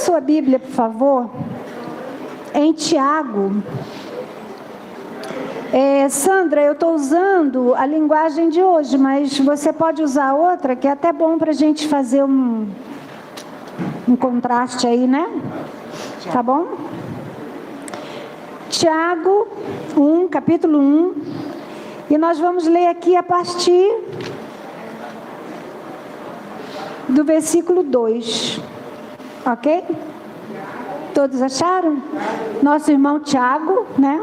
sua Bíblia, por favor, em Tiago. Sandra, eu estou usando a linguagem de hoje, mas você pode usar outra, que é até bom para a gente fazer um contraste aí, né? Tá bom? Tiago 1, capítulo 1, e nós vamos ler aqui a partir do versículo 2, ok? Todos acharam? Nosso irmão Tiago, né?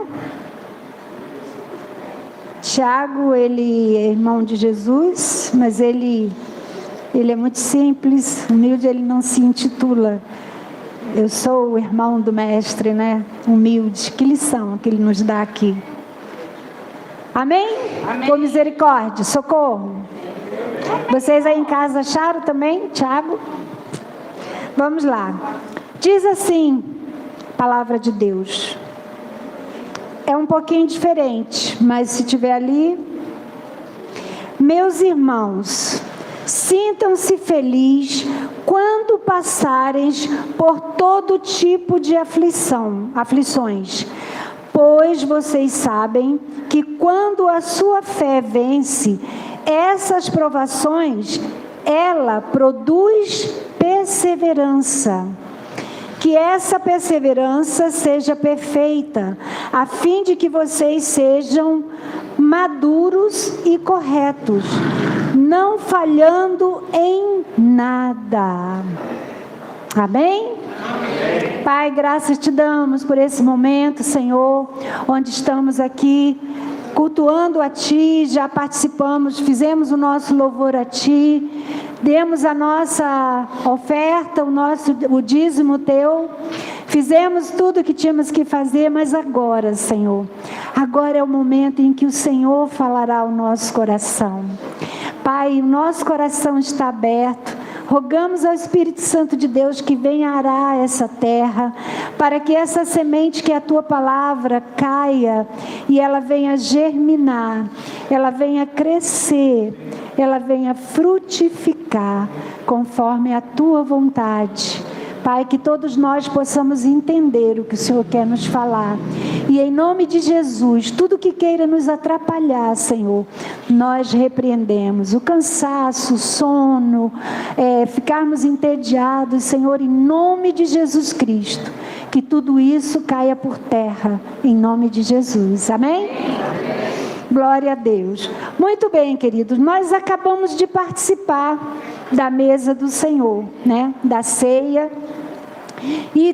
Tiago, ele é irmão de Jesus, mas ele é muito simples, humilde, ele não se intitula. Eu sou o irmão do mestre, né? Humilde. Que lição que ele nos dá aqui. Amém? Amém. Com misericórdia, socorro. Vocês aí em casa acharam também, Tiago? Vamos lá. Diz assim, palavra de Deus. É um pouquinho diferente, mas se tiver ali. Meus irmãos, sintam-se felizes quando passarem por todo tipo de aflições, pois vocês sabem que quando a sua fé vence essas provações, ela produz perseverança. Que essa perseverança seja perfeita, a fim de que vocês sejam maduros e corretos, não falhando em nada. Amém? Amém. Pai, graças te damos por esse momento, Senhor, onde estamos aqui cultuando a Ti, já participamos, fizemos o nosso louvor a Ti, demos a nossa oferta, o dízimo Teu, fizemos tudo o que tínhamos que fazer, mas agora, Senhor, agora é o momento em que o Senhor falará ao nosso coração. Pai, o nosso coração está aberto. Rogamos ao Espírito Santo de Deus que venha arar essa terra, para que essa semente que é a Tua palavra caia e ela venha germinar, ela venha crescer, ela venha frutificar conforme a Tua vontade. Pai, que todos nós possamos entender o que o Senhor quer nos falar. E em nome de Jesus, tudo que queira nos atrapalhar, Senhor, nós repreendemos. O cansaço, o sono, ficarmos entediados, Senhor, em nome de Jesus Cristo. Que tudo isso caia por terra, em nome de Jesus. Amém? Glória a Deus. Muito bem, queridos, nós acabamos de participar da mesa do Senhor, né? Da ceia. E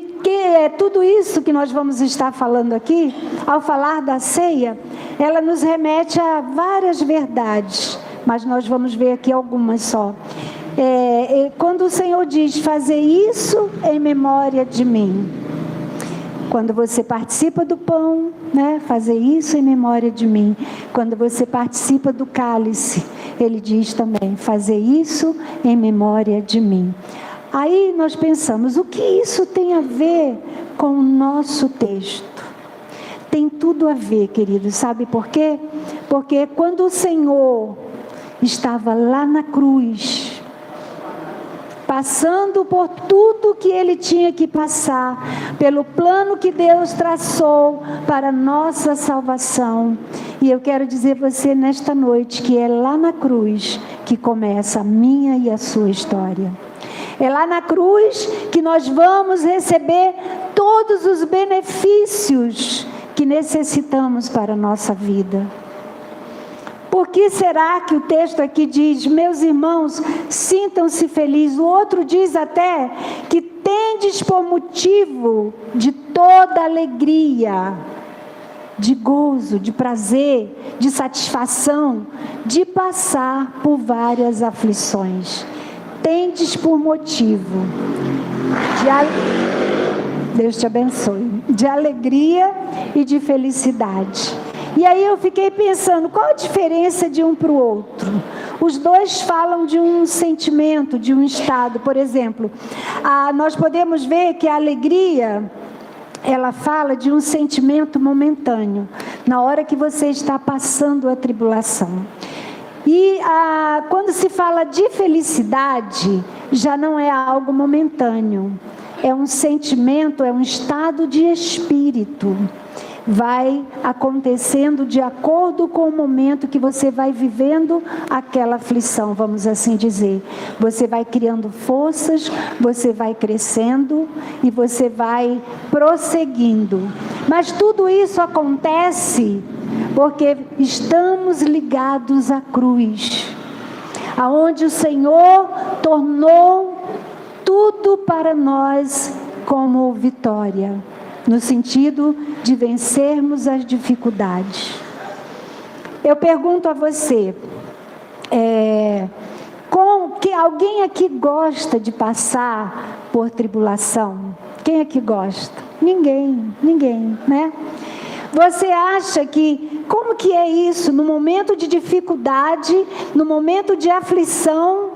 tudo isso que nós vamos estar falando aqui, ao falar da ceia, ela nos remete a várias verdades, mas nós vamos ver aqui algumas só. Quando o Senhor diz, fazer isso em memória de mim. Quando você participa do pão, né, fazer isso em memória de mim. Quando você participa do cálice, ele diz também, fazer isso em memória de mim. Aí nós pensamos, o que isso tem a ver com o nosso texto? Tem tudo a ver, queridos, sabe por quê? Porque quando o Senhor estava lá na cruz, passando por tudo que Ele tinha que passar, pelo plano que Deus traçou para a nossa salvação. E eu quero dizer a você nesta noite que é lá na cruz que começa a minha e a sua história. É lá na cruz que nós vamos receber todos os benefícios que necessitamos para a nossa vida. Por que será que o texto aqui diz, meus irmãos, sintam-se felizes? O outro diz até que tendes por motivo de toda alegria, de gozo, de prazer, de satisfação, de passar por várias aflições. Tendes por motivo Deus te abençoe, de alegria e de felicidade. E aí eu fiquei pensando, qual a diferença de um para o outro? Os dois falam de um sentimento, de um estado. Por exemplo, nós podemos ver que a alegria, ela fala de um sentimento momentâneo, na hora que você está passando a tribulação. E quando se fala de felicidade, já não é algo momentâneo, é um sentimento, é um estado de espírito. Vai acontecendo de acordo com o momento que você vai vivendo aquela aflição, vamos assim dizer. Você vai criando forças, você vai crescendo e você vai prosseguindo. Mas tudo isso acontece porque estamos ligados à cruz, aonde o Senhor tornou tudo para nós como vitória, no sentido de vencermos as dificuldades. Eu pergunto a você, alguém aqui gosta de passar por tribulação? Quem aqui gosta? Ninguém, né? Você acha que, como que é isso? No momento de dificuldade, no momento de aflição,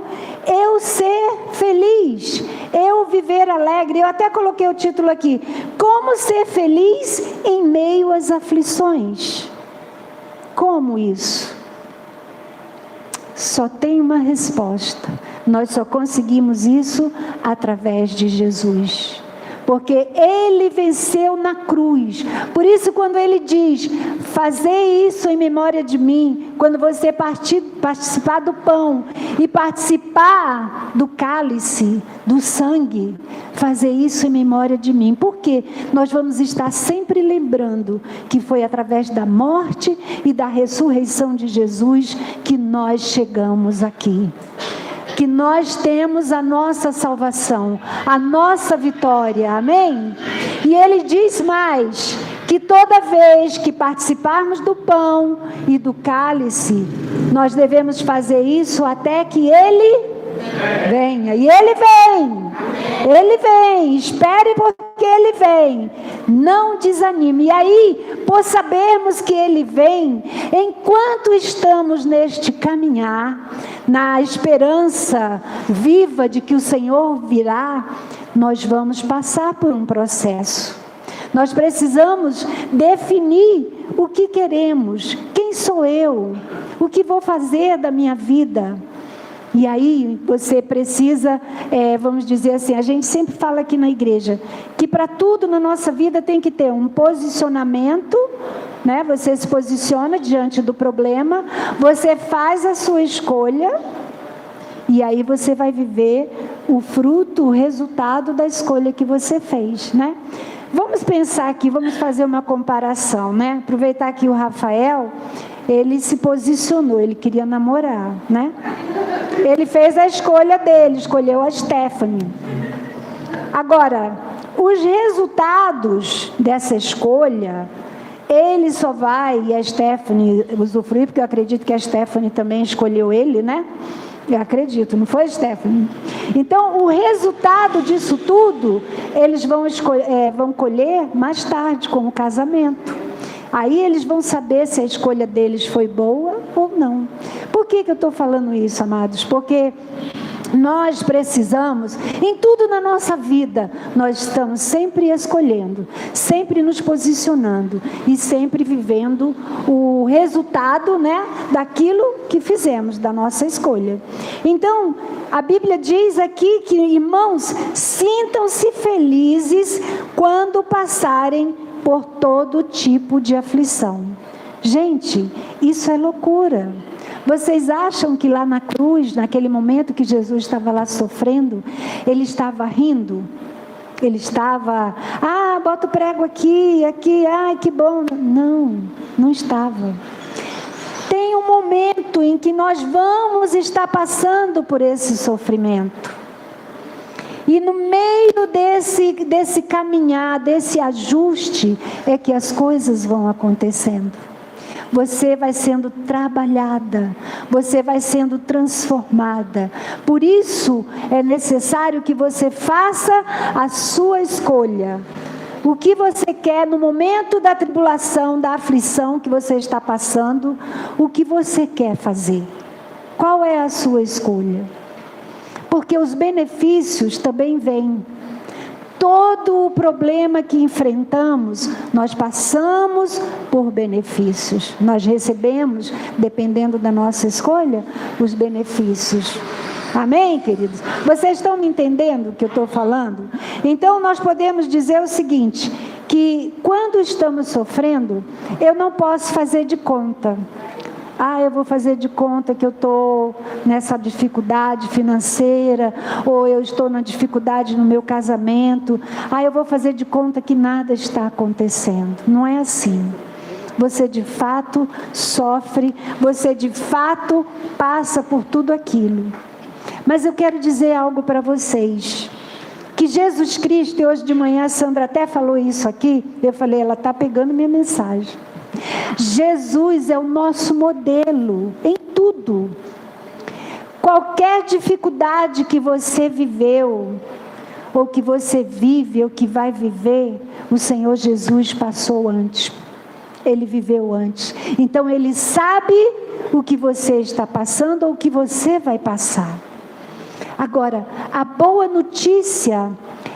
eu ser feliz, eu viver alegre. Eu até coloquei o título aqui: como ser feliz em meio às aflições? Como isso? Só tem uma resposta. Nós só conseguimos isso através de Jesus, porque Ele venceu na cruz. Por isso, quando Ele diz: fazei isso em memória de mim, quando você participar do pão e participar do cálice, do sangue, fazer isso em memória de mim. Porque nós vamos estar sempre lembrando que foi através da morte e da ressurreição de Jesus que nós chegamos aqui, que nós temos a nossa salvação, a nossa vitória, amém? E Ele diz mais, que toda vez que participarmos do pão e do cálice, nós devemos fazer isso até que Ele venha. E Ele vem, espere porque Ele vem, não desanime. E aí, por sabermos que Ele vem, enquanto estamos neste caminhar, na esperança viva de que o Senhor virá, nós vamos passar por um processo. Nós precisamos definir o que queremos, quem sou eu, o que vou fazer da minha vida. E aí você precisa, vamos dizer assim, a gente sempre fala aqui na igreja, que para tudo na nossa vida tem que ter um posicionamento, né? Você se posiciona diante do problema, você faz a sua escolha, e aí você vai viver o fruto, o resultado da escolha que você fez, né? Vamos pensar aqui, vamos fazer uma comparação, né? Aproveitar que o Rafael, ele se posicionou, ele queria namorar, né? Ele fez a escolha dele, escolheu a Stephanie. Agora, os resultados dessa escolha, ele só vai, e a Stephanie usufruir, porque eu acredito que a Stephanie também escolheu ele, né? Eu acredito, não foi, Stephanie? Então, o resultado disso tudo, eles vão colher mais tarde, com o casamento. Aí eles vão saber se a escolha deles foi boa ou não. Por que eu estou falando isso, amados? Porque nós precisamos, em tudo na nossa vida, nós estamos sempre escolhendo, sempre nos posicionando e sempre vivendo o resultado, né, daquilo que fizemos, da nossa escolha. Então, a Bíblia diz aqui que, irmãos, sintam-se felizes quando passarem por todo tipo de aflição. Gente, isso é loucura. Vocês acham que lá na cruz, naquele momento que Jesus estava lá sofrendo, Ele estava rindo? Ele estava, bota o prego aqui, ai que bom. Não estava. Tem um momento em que nós vamos estar passando por esse sofrimento. E no meio desse caminhar, desse ajuste, é que as coisas vão acontecendo. Você vai sendo trabalhada, você vai sendo transformada. Por isso é necessário que você faça a sua escolha. O que você quer no momento da tribulação, da aflição que você está passando, o que você quer fazer? Qual é a sua escolha? Porque os benefícios também vêm. Todo o problema que enfrentamos, nós passamos por benefícios. Nós recebemos, dependendo da nossa escolha, os benefícios. Amém, queridos? Vocês estão me entendendo o que eu estou falando? Então, nós podemos dizer o seguinte, que quando estamos sofrendo, eu não posso fazer de conta. Eu vou fazer de conta que eu estou nessa dificuldade financeira, ou eu estou na dificuldade no meu casamento. Eu vou fazer de conta que nada está acontecendo. Não é assim. Você de fato sofre, você de fato passa por tudo aquilo. Mas eu quero dizer algo para vocês. Que Jesus Cristo, e hoje de manhã a Sandra até falou isso aqui, eu falei, ela está pegando minha mensagem. Jesus é o nosso modelo em tudo. Qualquer dificuldade que você viveu, ou que você vive, ou que vai viver, o Senhor Jesus passou antes. Ele viveu antes. Então Ele sabe o que você está passando, ou o que você vai passar. Agora, a boa notícia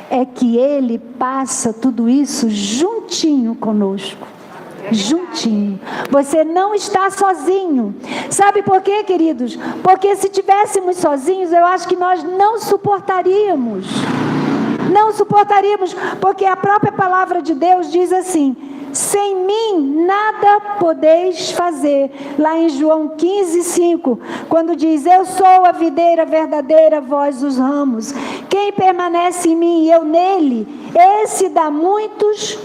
é que Ele passa tudo isso juntinho conosco. Juntinho. Você não está sozinho. Sabe por quê, queridos? Porque se tivéssemos sozinhos, eu acho que nós não suportaríamos. Não suportaríamos, porque a própria palavra de Deus diz assim: sem mim nada podeis fazer. Lá em João 15:5, quando diz, eu sou a videira verdadeira, vós os ramos. Quem permanece em mim e eu nele, esse dá muitos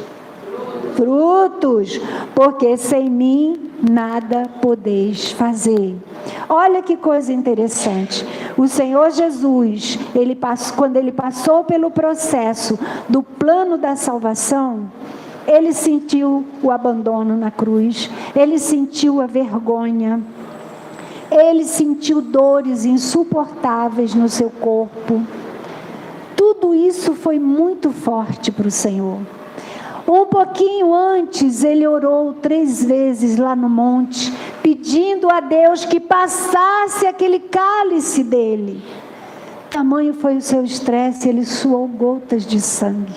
frutos, porque sem mim nada podeis fazer. Olha que coisa interessante. O Senhor Jesus, quando Ele passou pelo processo do plano da salvação, Ele sentiu o abandono na cruz, Ele sentiu a vergonha, Ele sentiu dores insuportáveis no seu corpo. Tudo isso foi muito forte para o Senhor. Um pouquinho antes, Ele orou 3 vezes lá no monte, pedindo a Deus que passasse aquele cálice dele. Tamanho foi o seu estresse, Ele suou gotas de sangue.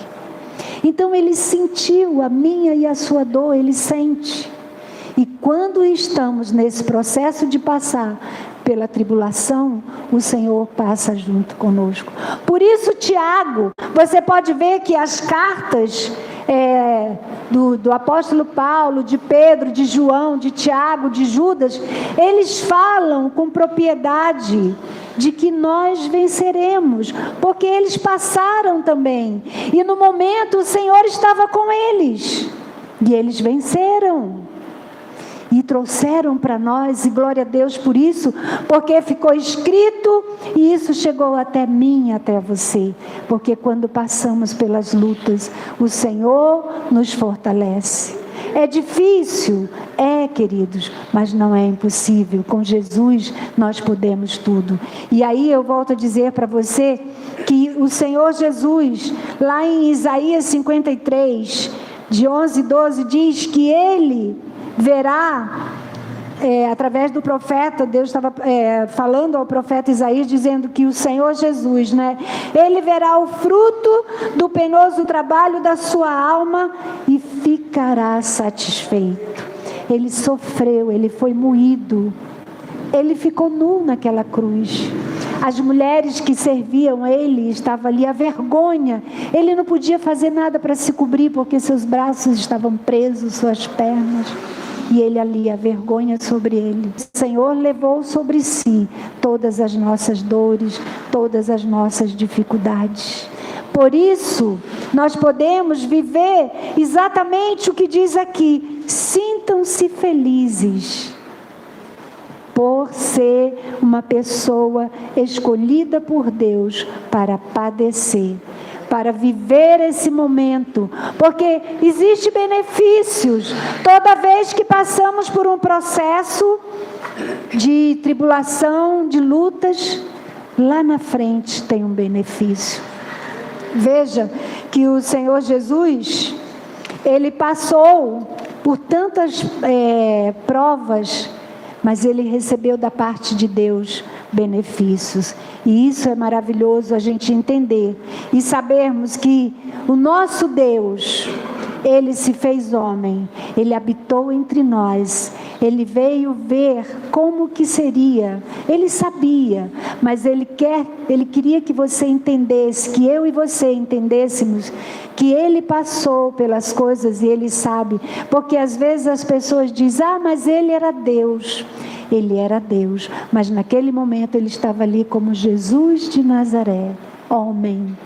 Então Ele sentiu a minha e a sua dor, Ele sente. E quando estamos nesse processo de passar pela tribulação, o Senhor passa junto conosco. Por isso, Tiago, você pode ver que as cartas do apóstolo Paulo, de Pedro, de João, de Tiago, de Judas, eles falam com propriedade de que nós venceremos, porque eles passaram também, e no momento o Senhor estava com eles, e eles venceram, e trouxeram para nós, e glória a Deus por isso, porque ficou escrito, e isso chegou até mim, até você, porque quando passamos pelas lutas, o Senhor nos fortalece. É difícil, queridos, mas não é impossível. Com Jesus nós podemos tudo. E aí eu volto a dizer para você que o Senhor Jesus, lá em Isaías 53, de 11 e 12, diz que Ele verá, através do profeta, Deus estava falando ao profeta Isaías, dizendo que o Senhor Jesus, Ele verá o fruto do penoso trabalho da sua alma e ficará satisfeito. Ele sofreu, Ele foi moído, Ele ficou nu naquela cruz. As mulheres que serviam Ele, estavam ali a vergonha. Ele não podia fazer nada para se cobrir, porque seus braços estavam presos, suas pernas. E Ele ali, a vergonha sobre Ele. O Senhor levou sobre si todas as nossas dores, todas as nossas dificuldades. Por isso, nós podemos viver exatamente o que diz aqui. Sintam-se felizes por ser uma pessoa escolhida por Deus para padecer, para viver esse momento, porque existem benefícios. Toda vez que passamos por um processo de tribulação, de lutas, lá na frente tem um benefício. Veja que o Senhor Jesus, Ele passou por tantas provas, mas Ele recebeu da parte de Deus benefícios. E isso é maravilhoso a gente entender e sabermos que o nosso Deus, Ele se fez homem, Ele habitou entre nós, Ele veio ver como que seria. Ele sabia, mas ele queria que você entendesse, que eu e você entendêssemos que ele passou pelas coisas e ele sabe. Porque às vezes as pessoas dizem: mas ele era Deus. Ele era Deus, mas naquele momento ele estava ali como Jesus de Nazaré, homem,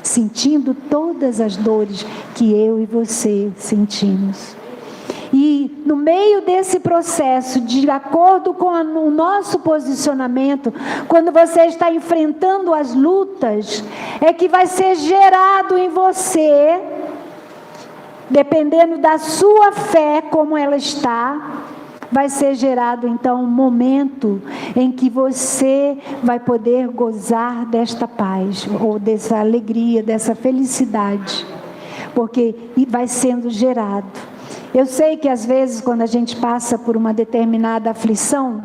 sentindo todas as dores que eu e você sentimos. E no meio desse processo, de acordo com o nosso posicionamento, quando você está enfrentando as lutas, é que vai ser gerado em você, dependendo da sua fé, como ela está, vai ser gerado então um momento em que você vai poder gozar desta paz, ou dessa alegria, dessa felicidade, porque vai sendo gerado. Eu sei que às vezes quando a gente passa por uma determinada aflição,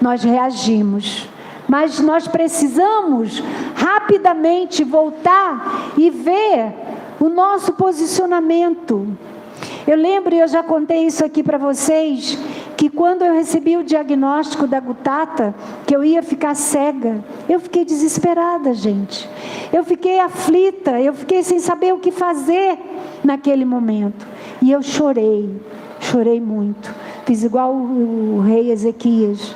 nós reagimos, mas nós precisamos rapidamente voltar e ver o nosso posicionamento. Eu lembro, e eu já contei isso aqui para vocês, que quando eu recebi o diagnóstico da gutata, que eu ia ficar cega, eu fiquei desesperada, gente. Eu fiquei aflita, eu fiquei sem saber o que fazer naquele momento. E eu chorei muito. Fiz igual o rei Ezequias,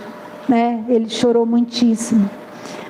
né? Ele chorou muitíssimo.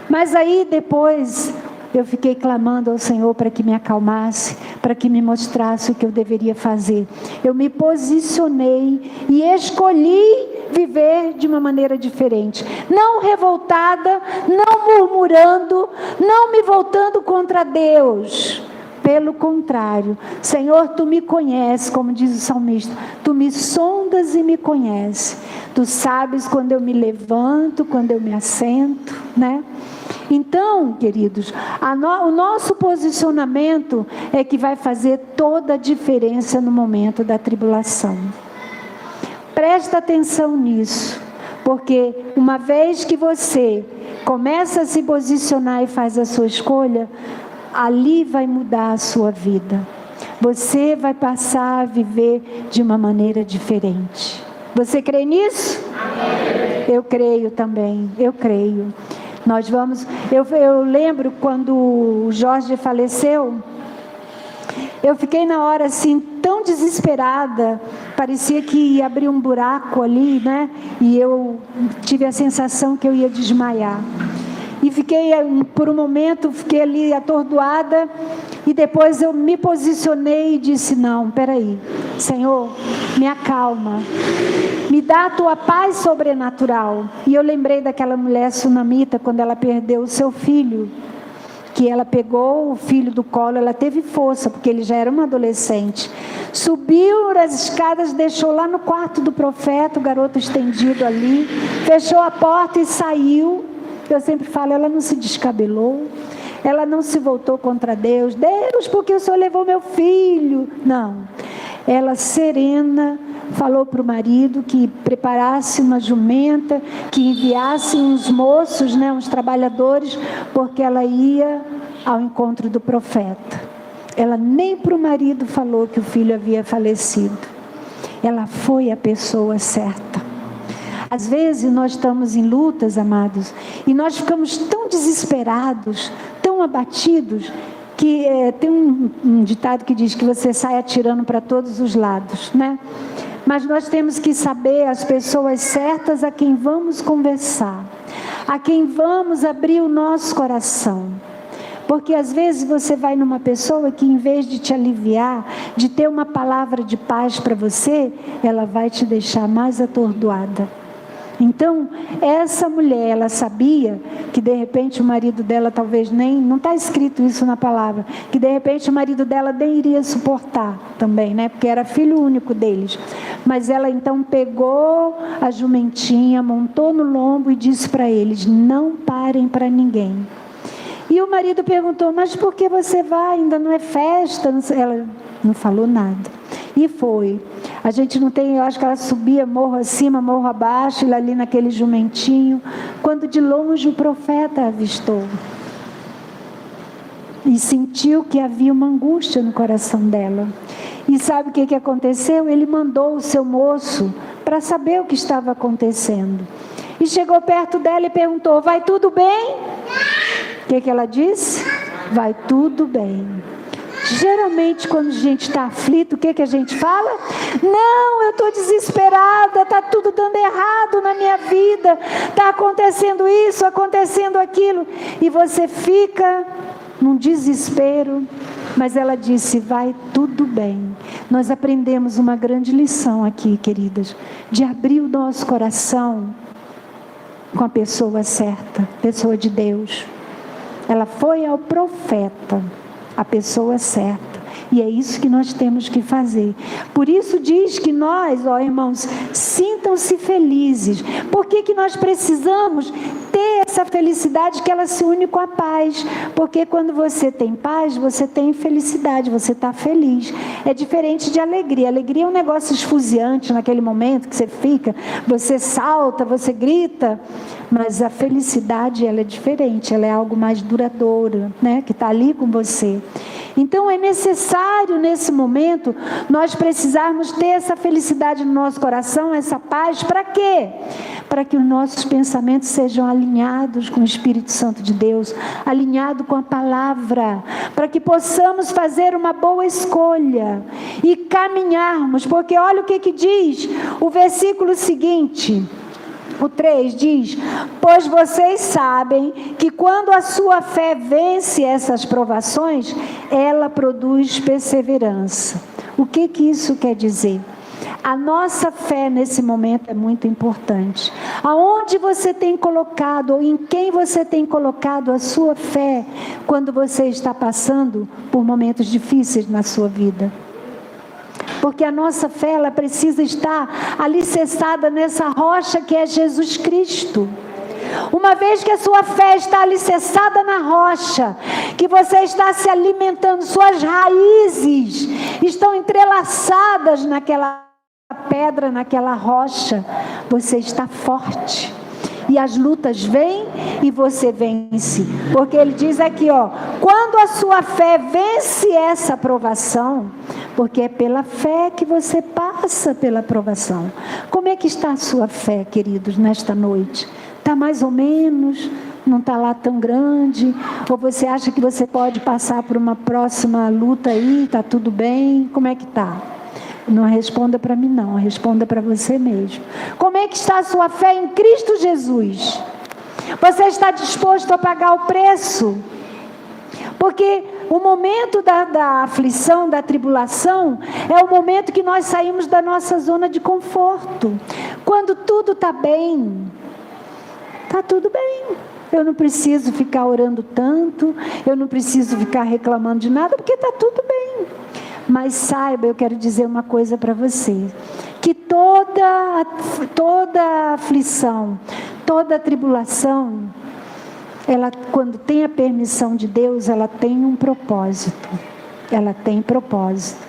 Mas aí depois eu fiquei clamando ao Senhor para que me acalmasse, para que me mostrasse o que eu deveria fazer. Eu me posicionei e escolhi viver de uma maneira diferente. Não revoltada, não murmurando, não me voltando contra Deus. Pelo contrário, Senhor, Tu me conheces, como diz o salmista, Tu me sondas e me conheces. Tu sabes quando eu me levanto, quando eu me assento, né? Então, queridos, o nosso posicionamento é que vai fazer toda a diferença no momento da tribulação. Presta atenção nisso, porque uma vez que você começa a se posicionar e faz a sua escolha, ali vai mudar a sua vida. Você vai passar a viver de uma maneira diferente. Você crê nisso? Amém. Eu creio também, eu creio. Nós vamos, eu lembro quando o Jorge faleceu, eu fiquei na hora assim tão desesperada, parecia que ia abrir um buraco ali, né? E eu tive a sensação que eu ia desmaiar. E fiquei, por um momento, fiquei ali atordoada, e depois eu me posicionei e disse: não, peraí, Senhor, me acalma, me dá a Tua paz sobrenatural. E eu lembrei daquela mulher sunamita, quando ela perdeu o seu filho, que ela pegou o filho do colo, ela teve força, porque ele já era uma adolescente, subiu as escadas, deixou lá no quarto do profeta, o garoto estendido ali, fechou a porta e saiu. Eu sempre falo, ela não se descabelou, ela não se voltou contra Deus, porque o Senhor levou meu filho. Não, ela serena, falou para o marido que preparasse uma jumenta, que enviasse uns moços, né, uns trabalhadores, porque ela ia ao encontro do profeta. Ela nem para o marido falou que o filho havia falecido. Ela foi a pessoa certa. Às vezes nós estamos em lutas, amados, e nós ficamos tão desesperados, tão abatidos, que tem um ditado que diz que você sai atirando para todos os lados, né? Mas nós temos que saber as pessoas certas a quem vamos conversar, a quem vamos abrir o nosso coração. Porque às vezes você vai numa pessoa que, em vez de te aliviar, de ter uma palavra de paz para você, ela vai te deixar mais atordoada. Então, essa mulher, ela sabia que de repente o marido dela talvez nem, não está escrito isso na palavra, que de repente o marido dela nem iria suportar também, né? Porque era filho único deles. Mas ela então pegou a jumentinha, montou no lombo e disse para eles: não parem para ninguém. E o marido perguntou: mas por que você vai? Ainda não é festa? Ela não falou nada. E foi. A gente não tem, eu acho que ela subia morro acima, morro abaixo, ali naquele jumentinho, quando de longe o profeta a avistou. E sentiu que havia uma angústia no coração dela. E sabe o que aconteceu? Ele mandou o seu moço para saber o que estava acontecendo. E chegou perto dela e perguntou: vai tudo bem? O que ela disse? Vai tudo bem. Geralmente quando a gente está aflito, o que a gente fala? Não, eu estou desesperada, está tudo dando errado na minha vida, está acontecendo isso, acontecendo aquilo, e você fica num desespero. Mas ela disse: vai tudo bem. Nós aprendemos uma grande lição aqui, queridas, de abrir o nosso coração com a pessoa certa, pessoa de Deus. Ela foi ao profeta, a pessoa certa, e é isso que nós temos que fazer. Por isso diz que nós, irmãos, sintam-se felizes. Por que nós precisamos ter essa felicidade, que ela se une com a paz? Porque quando você tem paz, você tem felicidade, você está feliz. É diferente de alegria. Alegria é um negócio esfuziante naquele momento que você fica, você salta, você grita. Mas a felicidade, ela é diferente, ela é algo mais duradouro, né? Que está ali com você. Então é necessário nesse momento nós precisarmos ter essa felicidade no nosso coração, essa paz. Para quê? Para que os nossos pensamentos sejam alinhados com o Espírito Santo de Deus, alinhados com a palavra, para que possamos fazer uma boa escolha e caminharmos. Porque olha o que diz o versículo seguinte. O 3 diz: pois vocês sabem que quando a sua fé vence essas provações, ela produz perseverança. O que isso quer dizer? A nossa fé nesse momento é muito importante. Aonde você tem colocado, ou em quem você tem colocado a sua fé, quando você está passando por momentos difíceis na sua vida? Porque a nossa fé, ela precisa estar alicerçada nessa rocha que é Jesus Cristo. Uma vez que a sua fé está alicerçada na rocha, que você está se alimentando, suas raízes estão entrelaçadas naquela pedra, naquela rocha, você está forte. E as lutas vêm e você vence. Porque ele diz aqui, quando a sua fé vence essa provação, porque é pela fé que você passa pela provação. Como é que está a sua fé, queridos, nesta noite? Está mais ou menos? Não está lá tão grande? Ou você acha que você pode passar por uma próxima luta aí? Está tudo bem? Como é que está? Não responda para mim não, responda para você mesmo. Como é que está a sua fé em Cristo Jesus? Você está disposto a pagar o preço? Porque o momento da aflição, da tribulação, é o momento que nós saímos da nossa zona de conforto. Quando tudo está bem, está tudo bem. Eu não preciso ficar orando tanto, eu não preciso ficar reclamando de nada, porque está tudo bem. Mas saiba, eu quero dizer uma coisa para você, que toda aflição, toda tribulação, ela, quando tem a permissão de Deus, ela tem um propósito. Ela tem propósito.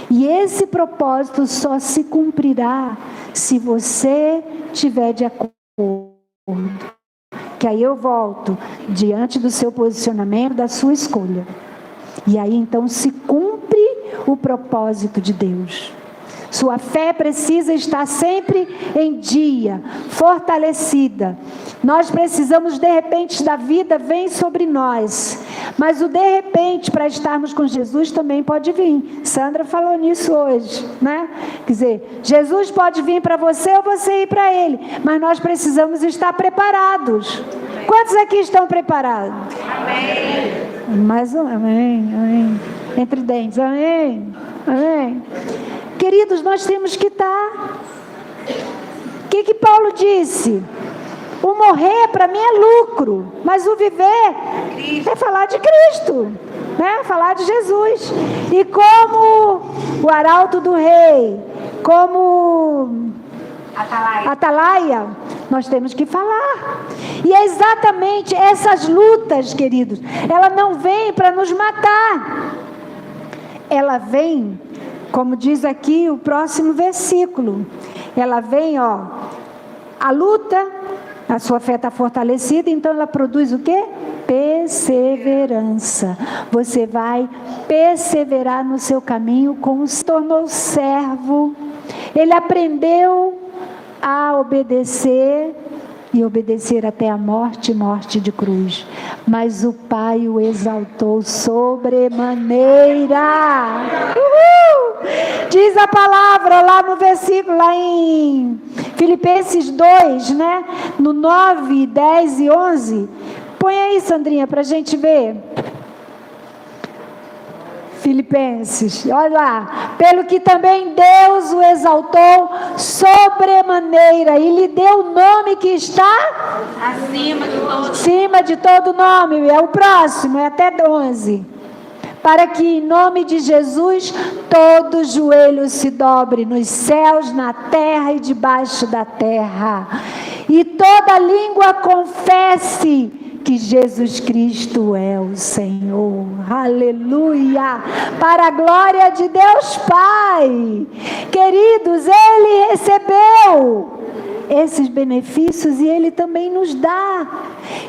E esse propósito só se cumprirá se você estiver de acordo. Que aí eu volto diante do seu posicionamento, da sua escolha. E aí então se cumpre o propósito de Deus. Sua fé precisa estar sempre em dia, fortalecida. Nós precisamos, de repente, da vida vem sobre nós. Mas o de repente, para estarmos com Jesus, também pode vir. Sandra falou nisso hoje, né? Quer dizer, Jesus pode vir para você ou você ir para Ele. Mas nós precisamos estar preparados. Quantos aqui estão preparados? Amém. Mais um, amém, amém. Entre dentes, amém, amém. Queridos, nós temos que estar. O que Paulo disse? O morrer para mim é lucro, mas o viver é falar de Cristo, né? Falar de Jesus. E como o arauto do rei, como Atalaia, nós temos que falar. E é exatamente essas lutas, queridos, ela não vem para nos matar. Ela vem, como diz aqui o próximo versículo, ela vem, a luta, a sua fé está fortalecida, então ela produz o quê? Perseverança. Você vai perseverar no seu caminho, se tornou servo, ele aprendeu a obedecer, e obedecer até a morte, morte de cruz. Mas o Pai o exaltou sobremaneira. Diz a palavra lá no versículo, lá em Filipenses 2, né? No 9, 10 e 11. Põe aí, Sandrinha, para a gente ver. Filipenses, olha lá. Pelo que também Deus o exaltou sobremaneira e lhe deu o nome que está acima de todo nome. É o próximo, é até 11. Para que em nome de Jesus todo joelho se dobre nos céus, na terra e debaixo da terra, e toda língua confesse que Jesus Cristo é o Senhor. Aleluia! Para a glória de Deus Pai. Queridos, Ele recebeu esses benefícios e Ele também nos dá.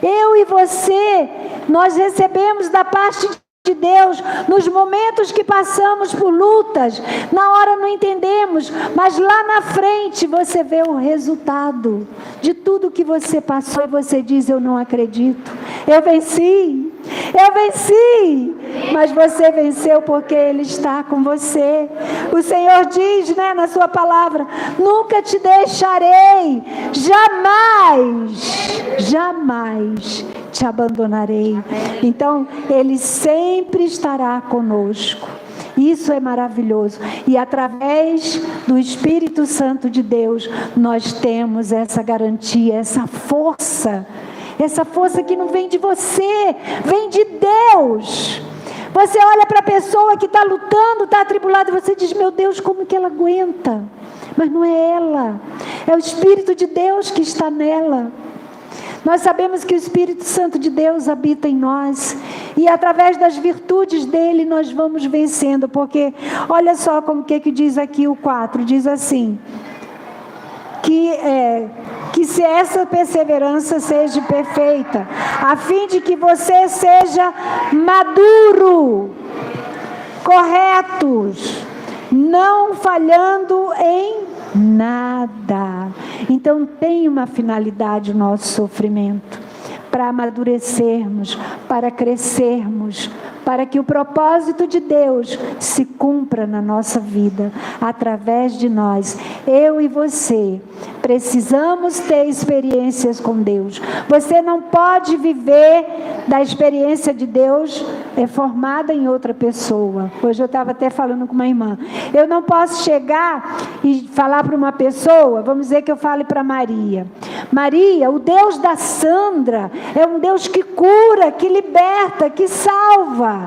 Eu e você, nós recebemos da parte de Deus, nos momentos que passamos por lutas, na hora não entendemos, mas lá na frente você vê o resultado de tudo que você passou e você diz: eu não acredito, eu venci, mas você venceu porque Ele está com você. O Senhor diz, né, na sua palavra: nunca te deixarei, jamais te abandonarei. Então Ele sempre estará conosco. Isso é maravilhoso. E através do Espírito Santo de Deus, nós temos essa garantia, essa força que não vem de você, vem de Deus. Você olha para a pessoa que está lutando, está atribulada, e você diz: meu Deus, como que ela aguenta? Mas não é ela, é o Espírito de Deus que está nela. Nós sabemos que o Espírito Santo de Deus habita em nós, e através das virtudes dele nós vamos vencendo, porque olha só como que diz aqui o 4, diz assim, que se essa perseverança seja perfeita, a fim de que você seja maduro, corretos, não falhando em nada. Então tem uma finalidade o nosso sofrimento, para amadurecermos, para crescermos, para que o propósito de Deus se cumpra na nossa vida, através de nós. Eu e você precisamos ter experiências com Deus. Você não pode viver da experiência de Deus formada em outra pessoa. Hoje eu estava até falando com uma irmã. Eu não posso chegar e falar para uma pessoa, vamos dizer que eu fale para Maria. Maria, o Deus da Sandra é um Deus que cura, que liberta, que salva.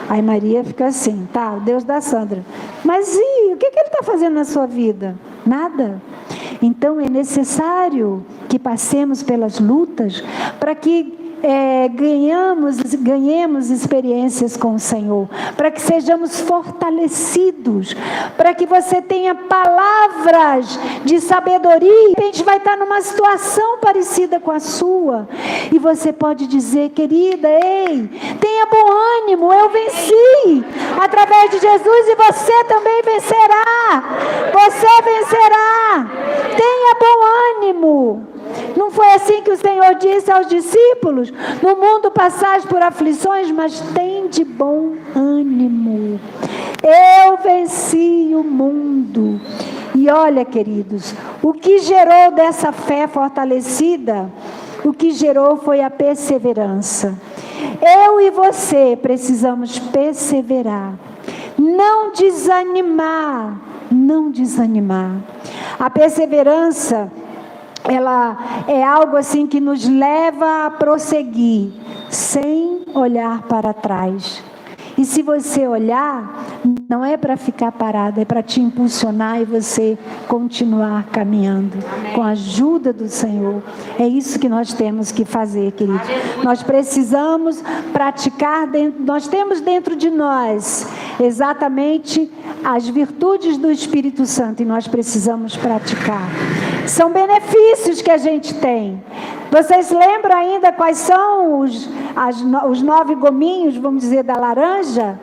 Aí Maria fica assim, tá, o Deus da Sandra. Mas e o que Ele está fazendo na sua vida? Nada. Então é necessário que passemos pelas lutas para que ganhemos experiências com o Senhor, para que sejamos fortalecidos, para que você tenha palavras de sabedoria. A gente vai estar numa situação parecida com a sua, e você pode dizer: querida, ei, tenha bom ânimo, eu venci através de Jesus, e você também vencerá. Você vencerá. Tenha bom ânimo. Não foi assim que o Senhor disse aos discípulos: no mundo passais por aflições, mas tende bom ânimo. Eu venci o mundo. E olha, queridos, o que gerou dessa fé fortalecida, o que gerou foi a perseverança. Eu e você precisamos perseverar, não desanimar, não desanimar. A perseverança, ela é algo assim que nos leva a prosseguir, sem olhar para trás. E se você olhar, não é para ficar parado, é para te impulsionar e você continuar caminhando. Amém. Com a ajuda do Senhor. É isso que nós temos que fazer, querido. Nós precisamos praticar, nós temos dentro de nós exatamente as virtudes do Espírito Santo, e nós precisamos praticar. São benefícios que a gente tem. Vocês lembram ainda quais são os 9 gominhos, vamos dizer, da laranja?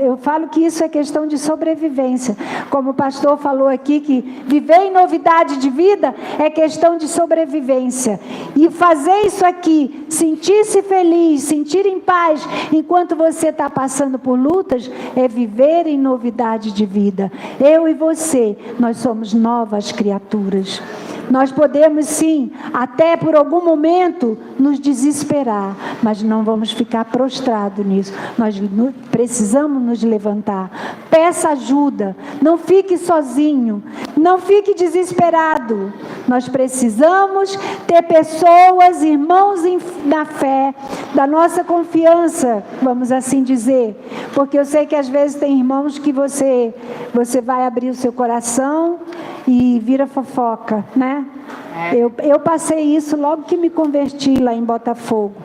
Eu falo que isso é questão de sobrevivência. Como o pastor falou aqui, que viver em novidade de vida é questão de sobrevivência. E fazer isso aqui, sentir-se feliz, sentir em paz, enquanto você está passando por lutas, é viver em novidade de vida. Eu e você, nós somos novas criaturas. Nós podemos sim, até por algum momento, nos desesperar, mas não vamos ficar prostrados nisso. Nós precisamos nos levantar. Peça ajuda, não fique sozinho, não fique desesperado. Nós precisamos ter pessoas, irmãos na fé, da nossa confiança, vamos assim dizer, porque eu sei que às vezes tem irmãos que você vai abrir o seu coração e vira fofoca, né? Eu passei isso logo que me converti lá em Botafogo,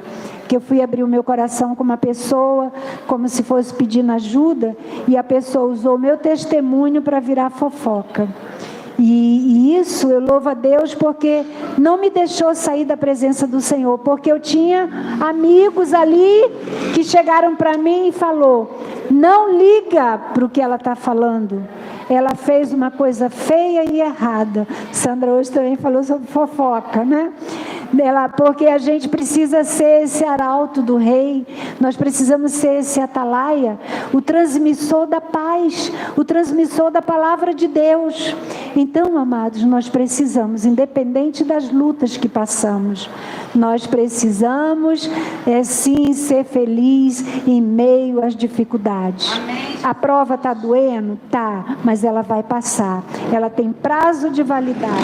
que eu fui abrir o meu coração com uma pessoa, como se fosse pedindo ajuda, e a pessoa usou o meu testemunho para virar fofoca. E isso eu louvo a Deus porque não me deixou sair da presença do Senhor, porque eu tinha amigos ali que chegaram para mim e falou: não liga para o que ela está falando, ela fez uma coisa feia e errada. Sandra hoje também falou sobre fofoca, né? Porque a gente precisa ser esse arauto do rei, nós precisamos ser esse atalaia, o transmissor da paz, o transmissor da palavra de Deus. Então, amados, nós precisamos, independente das lutas que passamos, nós precisamos sim ser felizes em meio às dificuldades. A prova está doendo? Tá, mas ela vai passar, ela tem prazo de validade.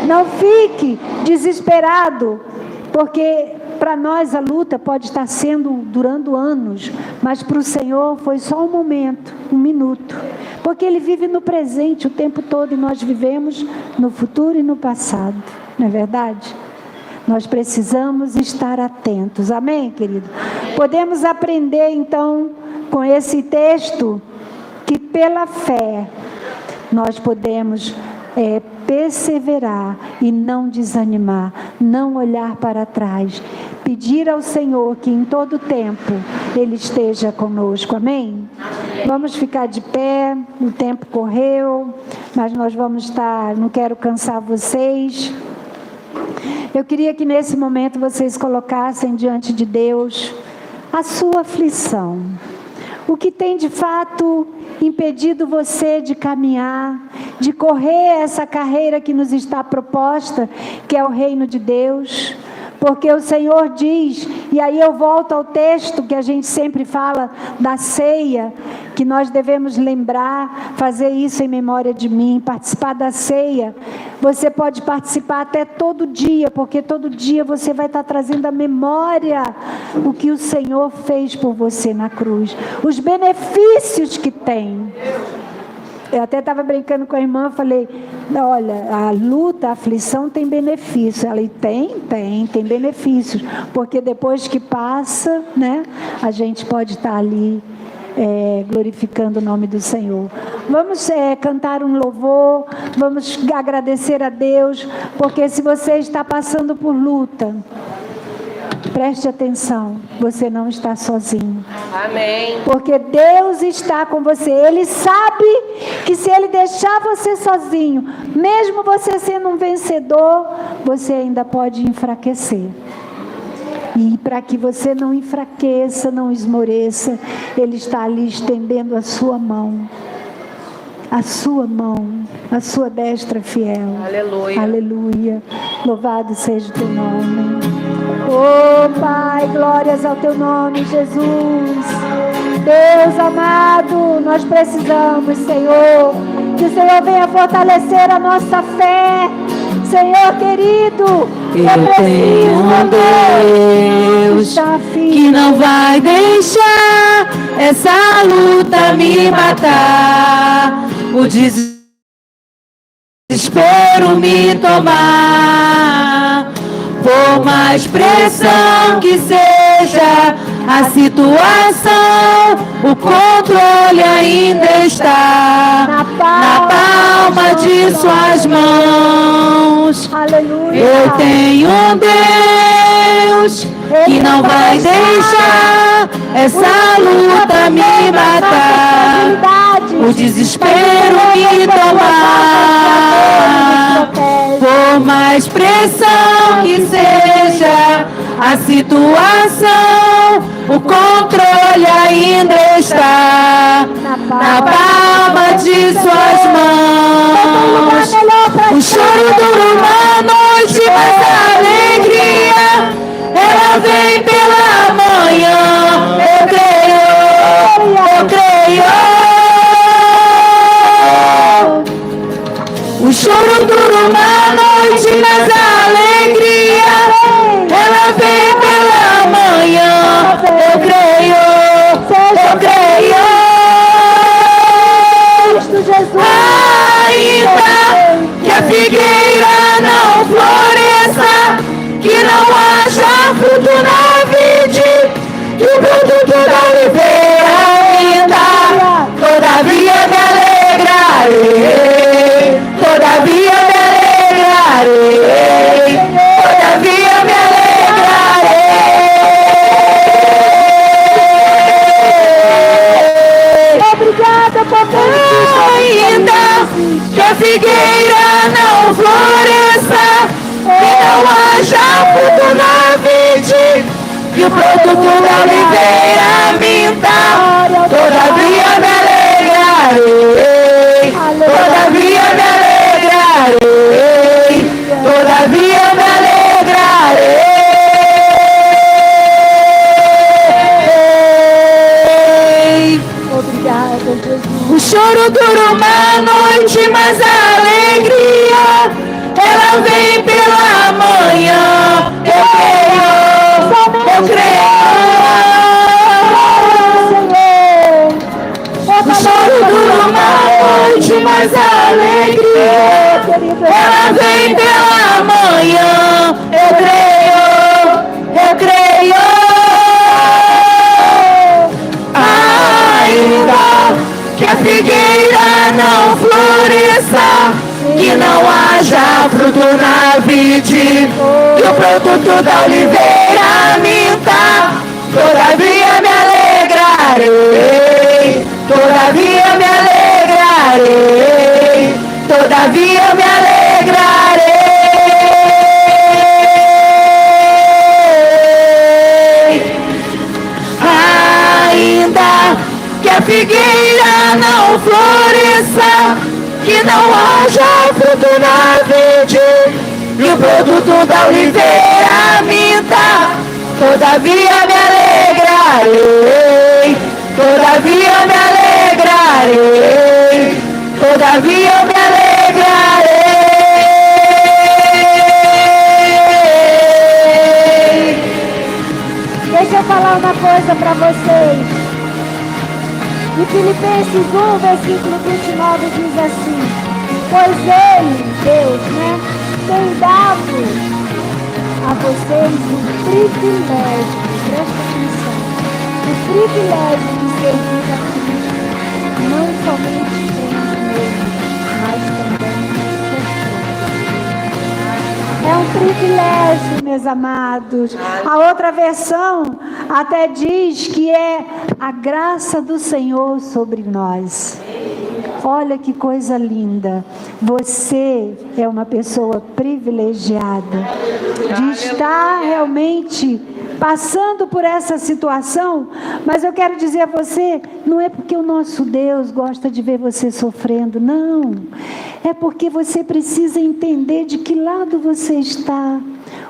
Não fique desesperado, porque para nós a luta pode estar durando anos, mas para o Senhor foi só um momento, um minuto, porque Ele vive no presente o tempo todo e nós vivemos no futuro e no passado, não é verdade? Nós precisamos estar atentos, amém, querido? Podemos aprender então com esse texto que pela fé nós podemos perseverar e não desanimar, não olhar para trás, pedir ao Senhor que em todo tempo Ele esteja conosco, amém? Vamos ficar de pé, o tempo correu, mas nós vamos estar, não quero cansar vocês. Eu queria que nesse momento vocês colocassem diante de Deus a sua aflição. O que tem de fato impedido você de caminhar, de correr essa carreira que nos está proposta, que é o reino de Deus? Porque o Senhor diz, e aí eu volto ao texto que a gente sempre fala da ceia, que nós devemos lembrar, fazer isso em memória de mim, participar da ceia. Você pode participar até todo dia, porque todo dia você vai estar trazendo à memória o que o Senhor fez por você na cruz, os benefícios que tem. Eu até estava brincando com a irmã, falei, olha, a luta, a aflição tem benefício. Ela tem benefícios, porque depois que passa, né, a gente pode estar ali glorificando o nome do Senhor. Vamos cantar um louvor, vamos agradecer a Deus, porque se você está passando por luta, preste atenção, você não está sozinho. Amém. Porque Deus está com você. Ele sabe que se Ele deixar você sozinho, mesmo você sendo um vencedor, você ainda pode enfraquecer. E para que você não enfraqueça, não esmoreça, Ele está ali estendendo a sua mão. A sua mão, a sua destra fiel. Aleluia. Aleluia. Louvado seja o teu nome. Oh Pai, glórias ao teu nome, Jesus. Deus amado, nós precisamos, Senhor, que o Senhor venha fortalecer a nossa fé. Senhor querido, eu tenho um Deus que não vai deixar essa luta me matar, o desespero me tomar. Por mais pressão que seja a situação, o controle ainda está na palma de suas mãos. Aleluia. Eu tenho um Deus que não vai deixar essa luta me matar, o desespero me tomar. Por mais pressão que seja a situação, o controle ainda está na palma de suas mãos. O choro dura uma noite, mas a alegria ela vem pela manhã. Eu creio, eu creio. O choro dura uma noite, mas a alegria ela vem pela manhã. Eu creio, eu creio. Ainda que a figueira não floresça, que não haja fruto na vide, que o produto da oliveira ainda, todavia me alegrarei, todavia me alegrarei, todavia me alegrarei. Obrigada, papai. Ainda que a figueira não floresça, que não haja fruto na vide, que o produto da oliveira minta, todavia me alegrarei, todavia me alegrarei, todavia me alegrarei. Obrigada, Jesus. O choro dura uma noite, mas a alegria ela vem pela manhã. Eu creio, eu creio. O choro dura uma noite, mas a alegria ela vem pela manhã. Eu creio, eu creio. Ainda que a figueira não floresça, que não haja fruto na vide, que o produto da oliveira minta, todavia me alegrarei, todavia me alegrarei, todavia me alegrarei. Ainda que a figueira não floresça, que não haja fruto na vide, e o produto da oliveira minta, todavia me alegrarei, todavia me alegrarei, todavia me alegrarei. Deixa eu falar uma coisa para vocês. Em Filipenses 1, versículo 29 diz assim: pois Ele, Deus, tem dado a vocês o privilégio, presta atenção, o privilégio de servir a Cristo, não somente crendo nele, mas também sofrendo. É um privilégio, meus amados. A outra versão até diz que é a graça do Senhor sobre nós. Olha que coisa linda. Você é uma pessoa privilegiada de estar realmente passando por essa situação, mas eu quero dizer a você, não é porque o nosso Deus gosta de ver você sofrendo, não. É porque você precisa entender de que lado você está.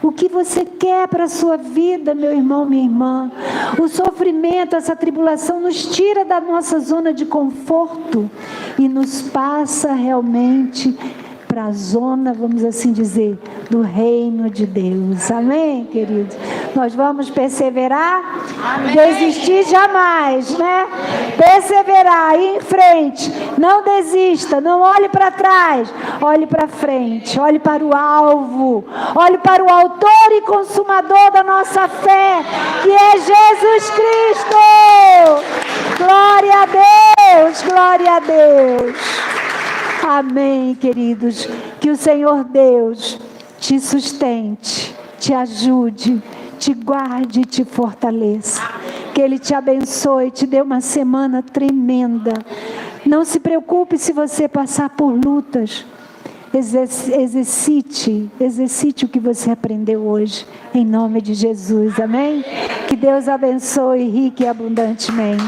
O que você quer para a sua vida, meu irmão, minha irmã. O sofrimento, essa tribulação nos tira da nossa zona de conforto e nos passa realmente para a zona, vamos assim dizer, do reino de Deus. Amém, queridos? Nós vamos perseverar, amém. Desistir jamais, né? Perseverar, ir em frente, não desista, não olhe para trás, olhe para frente, olhe para o alvo, olhe para o autor e consumador da nossa fé, que é Jesus Cristo. Glória a Deus, glória a Deus. Amém, queridos. Que o Senhor Deus te sustente, te ajude, te guarde e te fortaleça. Que Ele te abençoe, te dê uma semana tremenda. Não se preocupe se você passar por lutas. Exercite o que você aprendeu hoje, em nome de Jesus, amém? Que Deus abençoe rica e abundantemente.